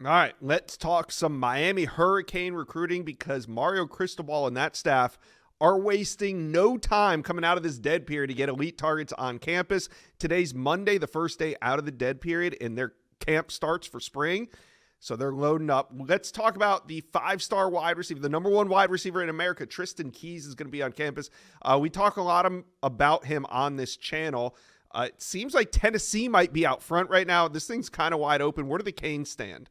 All right, let's talk some Miami Hurricane recruiting because Mario Cristobal and that staff are wasting no time coming out of this dead period to get elite targets on campus. Today's Monday, the first day out of the dead period, and their camp starts for spring. So they're loading up. Let's talk about the five-star wide receiver, the number one wide receiver in America. Tristan Keys is going to be on campus. We talk a lot about him on this channel. It seems like Tennessee might be out front right now. This thing's kind of wide open. Where do the Canes stand?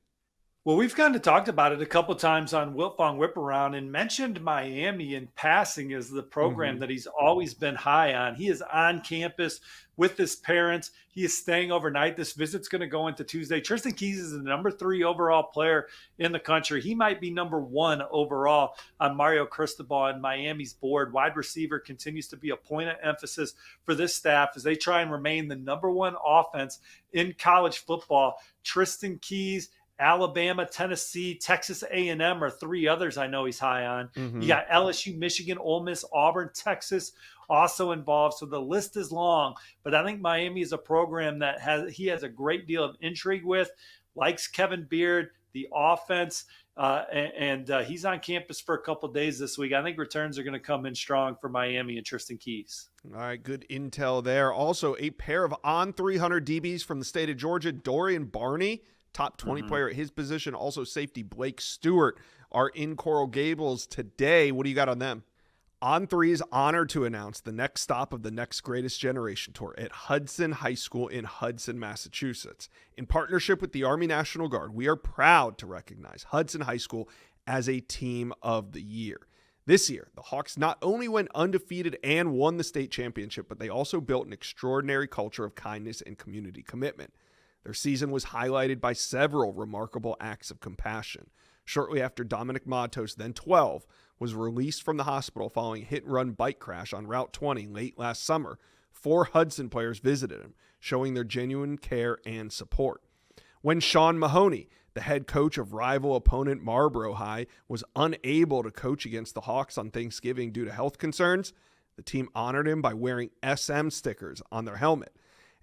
Well, we've kind of talked about it a couple times on Wiltfong Whip Around and mentioned Miami in passing as the program that he's always been high on. He is on campus with his parents. He is staying overnight. This visit's going to go into Tuesday. Tristan Keys is the number 3 overall player in the country. He might be number 1 overall on Mario Cristobal and Miami's board. Wide receiver continues to be a point of emphasis for this staff as they try and remain the number 1 offense in college football. Tristan Keys, Alabama, Tennessee, Texas A&M are 3 others I know he's high on. You got LSU, Michigan, Ole Miss, Auburn, Texas also involved. So the list is long, but I think Miami is a program that he has a great deal of intrigue with, likes Kevin Beard, the offense, and he's on campus for a couple days this week. I think returns are going to come in strong for Miami and Tristan Keys. All right, good intel there. Also, a pair of on 300 DBs from the state of Georgia, Dorian Barney, top 20 player at his position. Also, safety Blake Stewart are in Coral Gables today. What do you got on them? On3 is honored to announce the next stop of the Next Greatest Generation Tour at Hudson High School in Hudson, Massachusetts. In partnership with the Army National Guard, we are proud to recognize Hudson High School as a Team of the Year. This year, the Hawks not only went undefeated and won the state championship, but they also built an extraordinary culture of kindness and community commitment. Their season was highlighted by several remarkable acts of compassion. Shortly after Dominic Matos, then 12, was released from the hospital following a hit-and-run bike crash on Route 20 late last summer, 4 Hudson players visited him, showing their genuine care and support. When Sean Mahoney, the head coach of rival opponent Marlboro High, was unable to coach against the Hawks on Thanksgiving due to health concerns, the team honored him by wearing SM stickers on their helmet.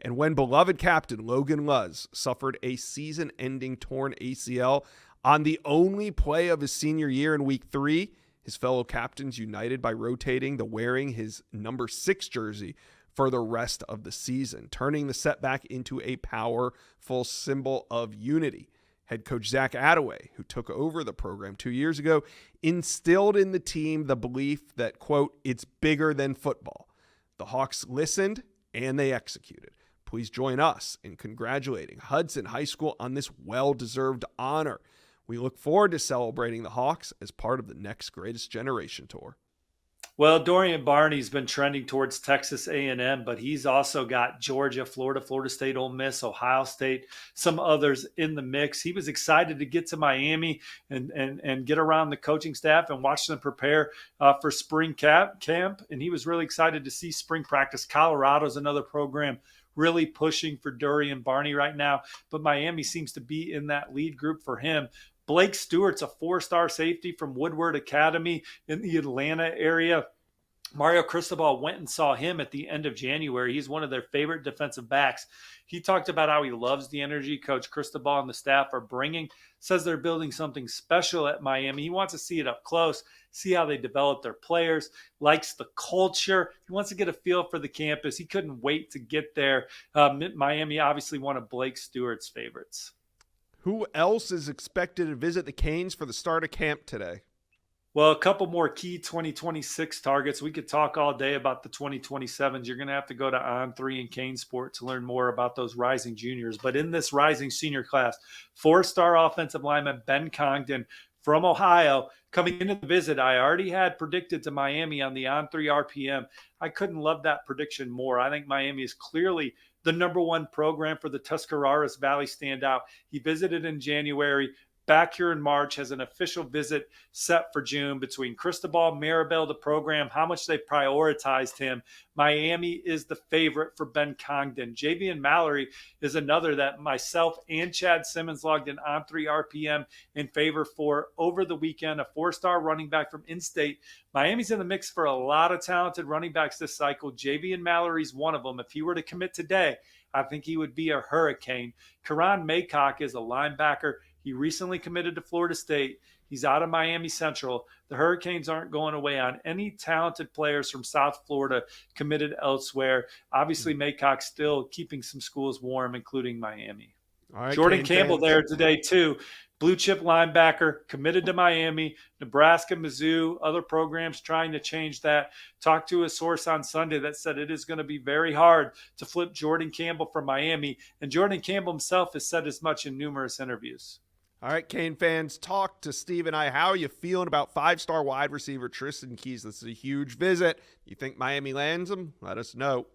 And when beloved captain Logan Luz suffered a season-ending torn ACL on the only play of his senior year in Week 3, his fellow captains united by rotating the wearing his number 6 jersey for the rest of the season, turning the setback into a powerful symbol of unity. Head coach Zach Attaway, who took over the program 2 years ago, instilled in the team the belief that, quote, it's bigger than football. The Hawks listened and they executed. Please join us in congratulating Hudson High School on this well-deserved honor. We look forward to celebrating the Hawks as part of the Next Greatest Generation Tour. Well, Dorian Barney's been trending towards Texas A&M, but he's also got Georgia, Florida, Florida State, Ole Miss, Ohio State, some others in the mix. He was excited to get to Miami and get around the coaching staff and watch them prepare for spring camp. And he was really excited to see spring practice. Colorado's another program really pushing for Dorian Barney right now, but Miami seems to be in that lead group for him. Blake Stewart's a 4-star safety from Woodward Academy in the Atlanta area. Mario Cristobal went and saw him at the end of January. He's one of their favorite defensive backs. He talked about how he loves the energy Coach Cristobal and the staff are bringing, says they're building something special at Miami. He wants to see it up close, see how they develop their players, likes the culture. He wants to get a feel for the campus. He couldn't wait to get there. Miami, obviously one of Blake Stewart's favorites. Who else is expected to visit the Canes for the start of camp today? Well, a couple more key 2026 targets. We could talk all day about the 2027s. You're going to have to go to On3 and Kane Sport to learn more about those rising juniors. But in this rising senior class, 4-star offensive lineman Ben Congdon from Ohio coming into the visit. I already had predicted to Miami on the On3 RPM. I couldn't love that prediction more. I think Miami is clearly the number 1 program for the Tuscarawas Valley standout. He visited in January. Back here in March, has an official visit set for June between Cristobal, Maribel, the program, how much they prioritized him. Miami is the favorite for Ben Congdon. Javian Mallory is another that myself and Chad Simmons logged in on 3 RPM in favor for over the weekend, a 4-star running back from in-state. Miami's in the mix for a lot of talented running backs this cycle. Javian Mallory's one of them. If he were to commit today, I think he would be a hurricane. Karan Maycock is a linebacker. He recently committed to Florida State. He's out of Miami Central. The Hurricanes aren't going away on any talented players from South Florida committed elsewhere. Obviously, Maycock still keeping some schools warm, including Miami. All right, Jordan Cane Campbell fans. there today, too. Blue chip linebacker, committed to Miami, Nebraska, Mizzou, other programs trying to change that. Talked to a source on Sunday that said it is going to be very hard to flip Jordan Campbell from Miami. And Jordan Campbell himself has said as much in numerous interviews. All right, Cane fans, talk to Steve and I. How are you feeling about five-star wide receiver Tristan Keys? This is a huge visit. You think Miami lands him? Let us know.